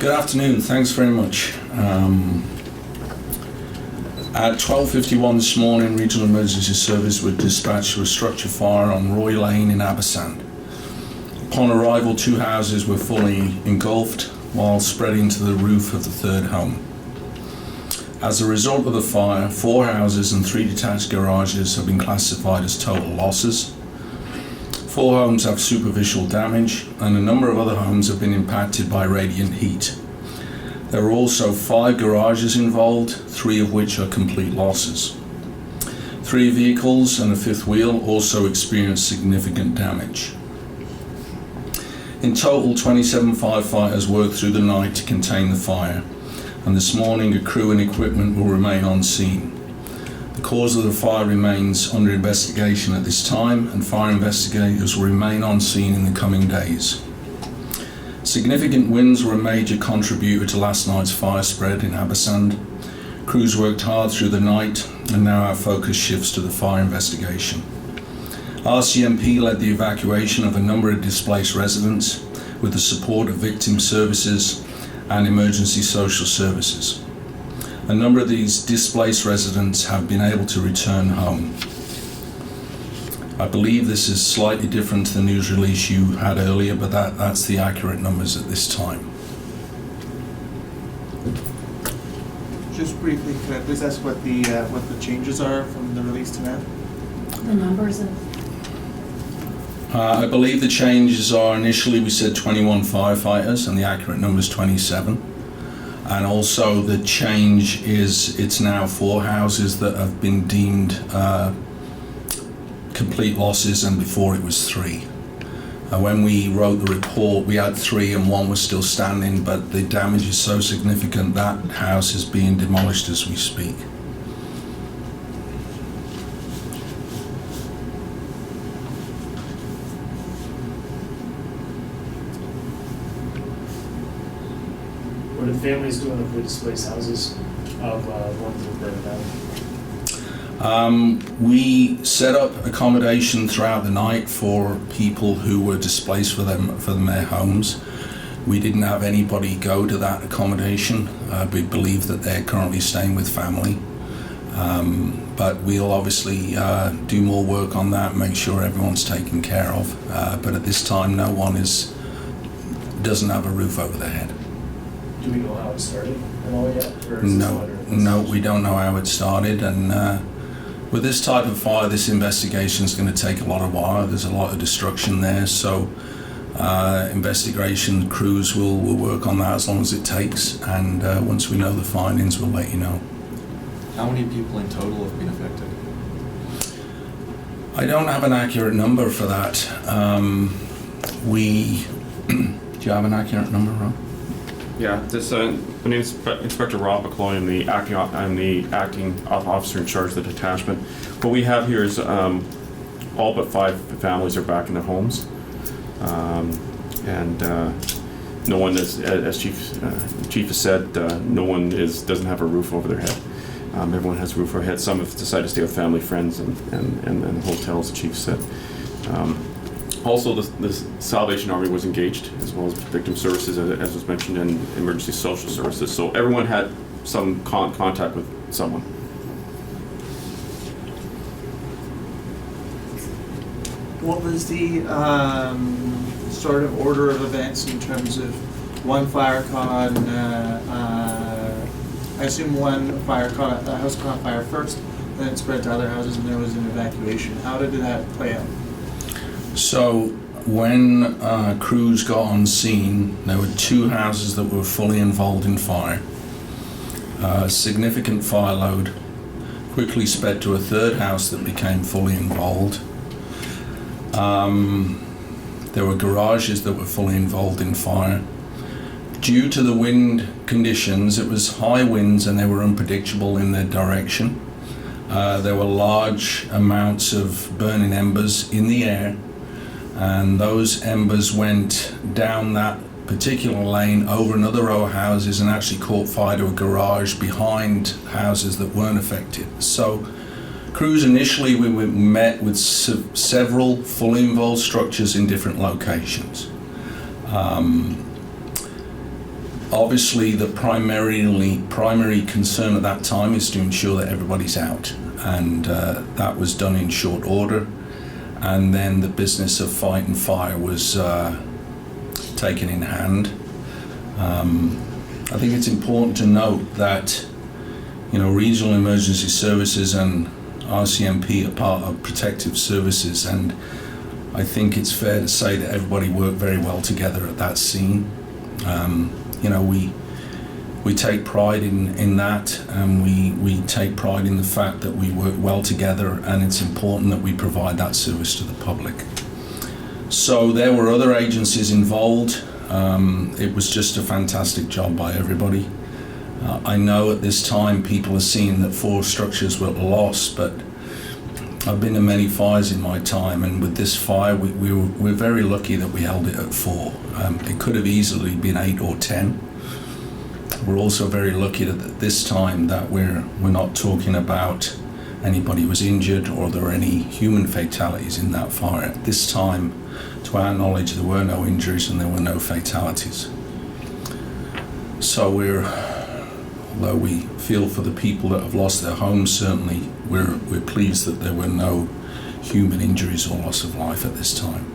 Good afternoon, thanks very much. At 12:51 this morning, Regional Emergency Service were dispatched to a structure fire on Roy Lane in Abasand. Upon arrival, 2 houses were fully engulfed while spreading to the roof of the third home. As a result of the fire, 4 houses and 3 detached garages have been classified as total losses. 4 homes have superficial damage, and a number of other homes have been impacted by radiant heat. There are also 5 garages involved, 3 of which are complete losses. 3 vehicles and a 5th wheel also experienced significant damage. In total, 27 firefighters worked through the night to contain the fire, and this morning a crew and equipment will remain on scene. The cause of the fire remains under investigation at this time, and fire investigators will remain on scene in the coming days. Significant winds were a major contributor to last night's fire spread in Abasand. Crews worked hard through the night, and now our focus shifts to the fire investigation. RCMP led the evacuation of a number of displaced residents with the support of victim services and emergency social services. A number of these displaced residents have been able to return home. I believe this is slightly different to the news release you had earlier, but that's the accurate numbers at this time. Just briefly, could I please ask what the changes are from the release to now? The numbers of... I believe the changes are, initially we said 21 firefighters, and the accurate number is 27. And also the change is it's now 4 houses that have been deemed complete losses, and before it was 3. When we wrote the report, we had 3 and 1 was still standing, but the damage is so significant that house is being demolished as we speak. What are the families doing with the displaced houses of ones that were burned down? We set up accommodation throughout the night for people who were displaced from their homes. We didn't have anybody go to that accommodation. We believe that they're currently staying with family. But we'll obviously do more work on that, make sure everyone's taken care of. But at this time, no one doesn't have a roof over their head. Do we know how it started at all yet? Or is No, we don't know how it started, and with this type of fire, this investigation is going to take a lot of while. There's a lot of destruction there, so investigation crews will work on that as long as it takes, and once we know the findings, we'll let you know. How many people in total have been affected? I don't have an accurate number for that. Do you have an accurate number, Rob? Yeah, my name is Inspector Rob McCloy. I'm the acting officer in charge of the detachment. What we have here is all but 5 families are back in their homes, and no one is, as Chief has said, no one doesn't have a roof over their head. Everyone has a roof over their head. Some have decided to stay with family, friends, and hotels. The Chief said. Also, the Salvation Army was engaged, as well as victim services, as was mentioned, and emergency social services. So everyone had some contact with someone. What was the sort of order of events in terms of one fire caught, I assume one fire caught, a house caught fire first, then it spread to other houses, and there was an evacuation. How did that play out? So when crews got on scene, there were 2 houses that were fully involved in fire. Significant fire load quickly sped to a 3rd house that became fully involved. There were garages that were fully involved in fire. Due to the wind conditions, it was high winds and they were unpredictable in their direction. There were large amounts of burning embers in the air, and those embers went down that particular lane over another row of houses and actually caught fire to a garage behind houses that weren't affected. So crews initially, we met with several fully involved structures in different locations. Obviously, the primary concern at that time is to ensure that everybody's out, and that was done in short order. And then the business of fighting fire was taken in hand. I think it's important to note that, regional emergency services and RCMP are part of protective services, and I think it's fair to say that everybody worked very well together at that scene. We take pride in that, and we take pride in the fact that we work well together, and it's important that we provide that service to the public. So there were other agencies involved. It was just a fantastic job by everybody. I know at this time people are seeing that 4 structures were lost, but I've been to many fires in my time, and with this fire we're very lucky that we held it at 4. It could have easily been 8 or 10. We're also very lucky that at this time that we're not talking about anybody was injured or there were any human fatalities in that fire. At this time, to our knowledge, there were no injuries and there were no fatalities. So although we feel for the people that have lost their homes, certainly we're pleased that there were no human injuries or loss of life at this time.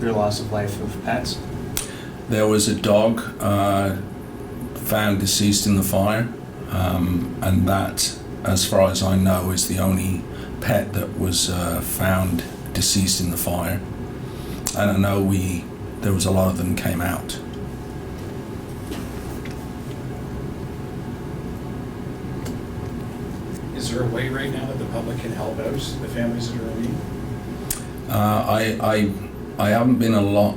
Your loss of life of pets? There was a dog found deceased in the fire, and that, as far as I know, is the only pet that was found deceased in the fire. And I know there was a lot of them came out. Is there a way right now that the public can help out the families that are in need? I haven't been a lot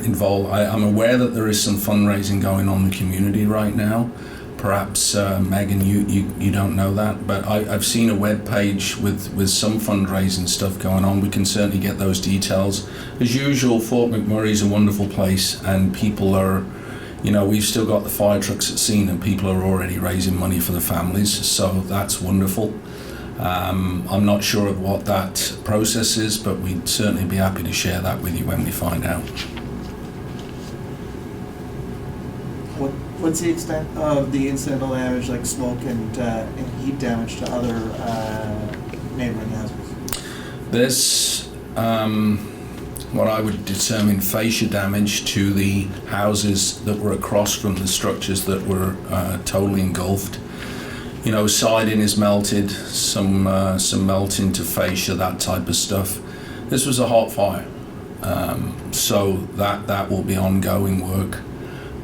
involved. I'm aware that there is some fundraising going on in the community right now. Perhaps, Megan, you don't know that, but I've seen a web page with some fundraising stuff going on. We can certainly get those details. As usual, Fort McMurray is a wonderful place, and people are, we've still got the fire trucks at scene, and people are already raising money for the families, so that's wonderful. I'm not sure of what that process is, but we'd certainly be happy to share that with you when we find out. What's the extent of the incidental damage, like smoke and heat damage to other neighboring houses? There's what I would determine fascia damage to the houses that were across from the structures that were totally engulfed. Siding is melted, some melting to fascia, that type of stuff. This was a hot fire, so that will be ongoing work.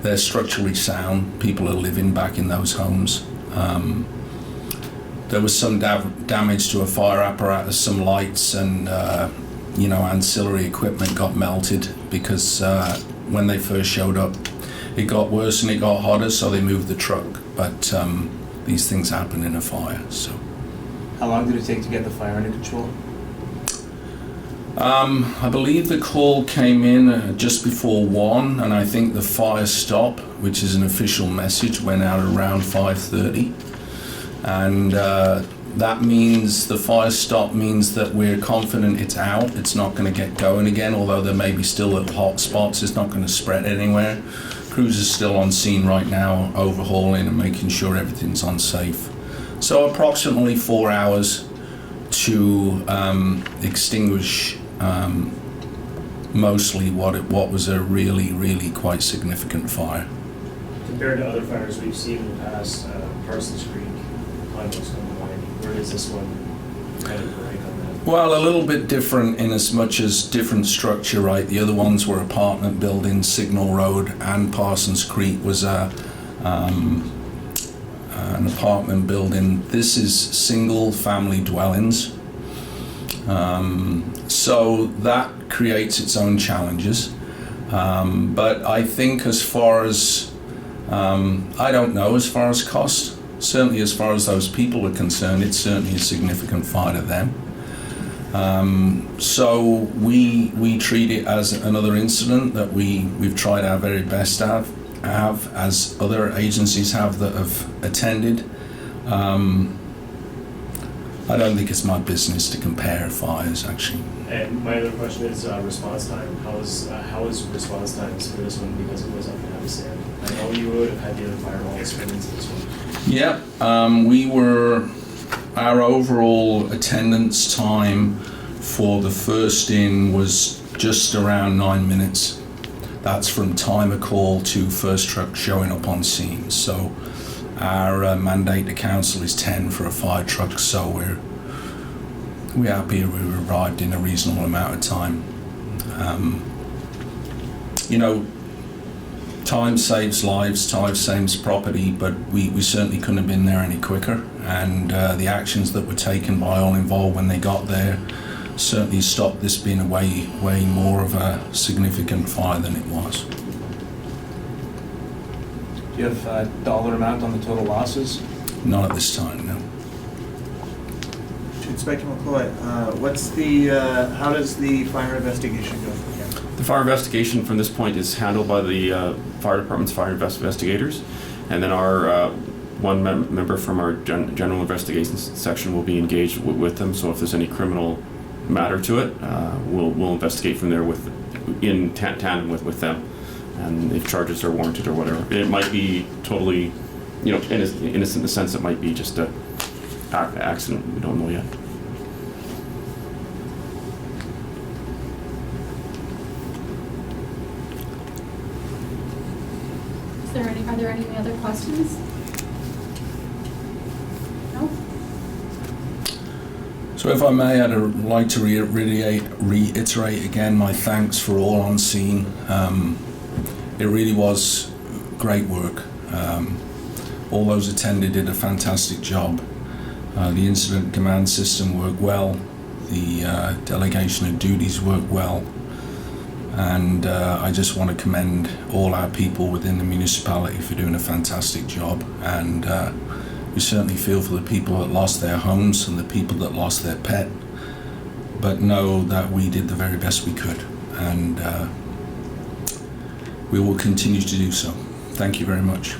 They're structurally sound. People are living back in those homes. There was some damage to a fire apparatus, some lights and ancillary equipment got melted because when they first showed up, it got worse and it got hotter, so they moved the truck. But these things happen in a fire. So, How long did it take to get the fire under control? I believe the call came in just before 1, and I think the fire stop, which is an official message, went out around 5:30. And that means the fire stop means that we're confident it's out. It's not going to get going again, although there may be still little hot spots. It's not going to spread anywhere. Crews are still on scene right now, overhauling and making sure everything's unsafe. So approximately 4 hours to extinguish mostly what was a really, really quite significant fire. Compared to other fires we've seen in the past, Parsons Creek, Climax on the line, where does this one kind of rank on that? Well, a little bit different in as much as different structure, right? The other ones were apartment buildings, Signal Road and Parsons Creek was an apartment building. This is single family dwellings. So that creates its own challenges. But I think as far as, I don't know, as far as cost, certainly as far as those people are concerned, it's certainly a significant fire to them. So we treat it as another incident that we've tried our very best to have, as other agencies have that have attended. I don't think it's my business to compare fires, actually. And my other question is response time. How is response times for this one, because it was up in Abasand? I know you would have had the other fire all experience this one. Yep, our overall attendance time for the first in was just around 9 minutes. That's from time of call to first truck showing up on scene. So our mandate to council is 10 for a fire truck, so we're happy we arrived in a reasonable amount of time. You know, time saves lives, time saves property, but we certainly couldn't have been there any quicker. And the actions that were taken by all involved when they got there certainly stopped this being a way more of a significant fire than it was. Do you have a dollar amount on the total losses? Not at this time, no. Inspector McCoy, how does the fire investigation go from here? The fire investigation from this point is handled by the fire department's fire investigators, and then our one member from our general investigations section will be engaged with them. So if there's any criminal matter to it, we'll investigate from there in tandem with them, and if charges are warranted or whatever. It might be totally, you know, innocent in the sense it might be just a accident. We don't know yet. Are there any other questions? No? So if I may, I'd like to reiterate again my thanks for all on scene. It really was great work. All those attended did a fantastic job. The incident command system worked well. The delegation of duties worked well. And I just want to commend all our people within the municipality for doing a fantastic job. And we certainly feel for the people that lost their homes and the people that lost their pet, but know that we did the very best we could. And we will continue to do so. Thank you very much.